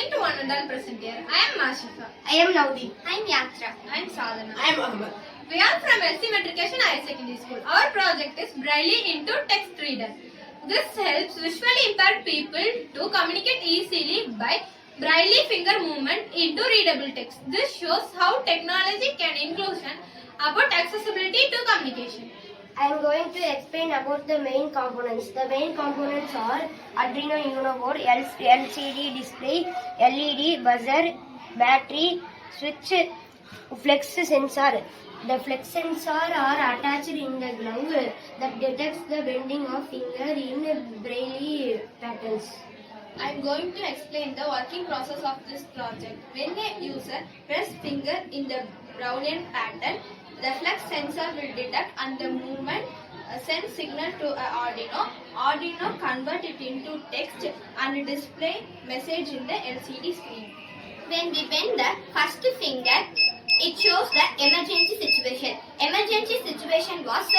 going to one and all present here. I am Mashifa. I am Naudi. I am Yatra. I am Sadhana. I am Ahmed. We are from LC Matriculation Higher Secondary School. Our project is Braille into Text Reader. This helps visually impaired people to communicate easily by Braille finger movement into readable text. This shows how technology can inclusion about accessibility to communication. I am going to explain about the main components. The main components are Arduino Uno board, LCD display, LED, buzzer, battery, switch, flex sensor. The flex sensor are attached in the glove that detects the bending of finger in Braille patterns. I am going to explain the working process of this project. When a user press finger in the Brownian pattern, the flex sensor will detect and the movement send signal to Arduino. Arduino convert it into text and display message in the LCD screen. When we bend the first finger, it shows the emergency situation. Emergency situation was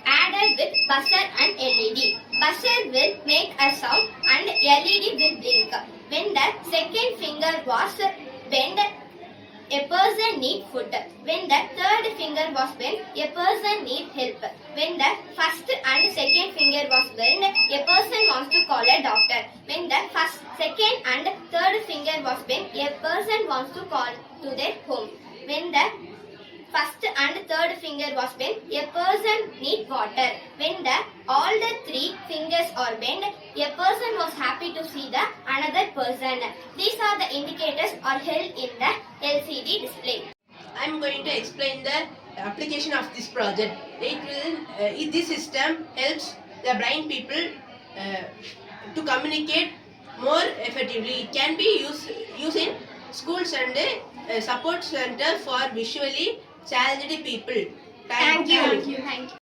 added with buzzer and LED. Buzzer will make a sound and LED will blink. When the second finger was bent, a person need food. When the third finger was bent, a person need help. When the first and second finger was bent, a person wants to call a doctor. When the first, second and third finger was bent, a person wants to call to their home. When the first and third finger was bent, a person need water. When all the three fingers are bent, a person was happy to see the another person. These are the indicators are held in the LCD display. I am going to explain the application of this project. This system helps the blind people to communicate more effectively. It can be used in schools and support center for visually challenged people. Thank you. Thank you.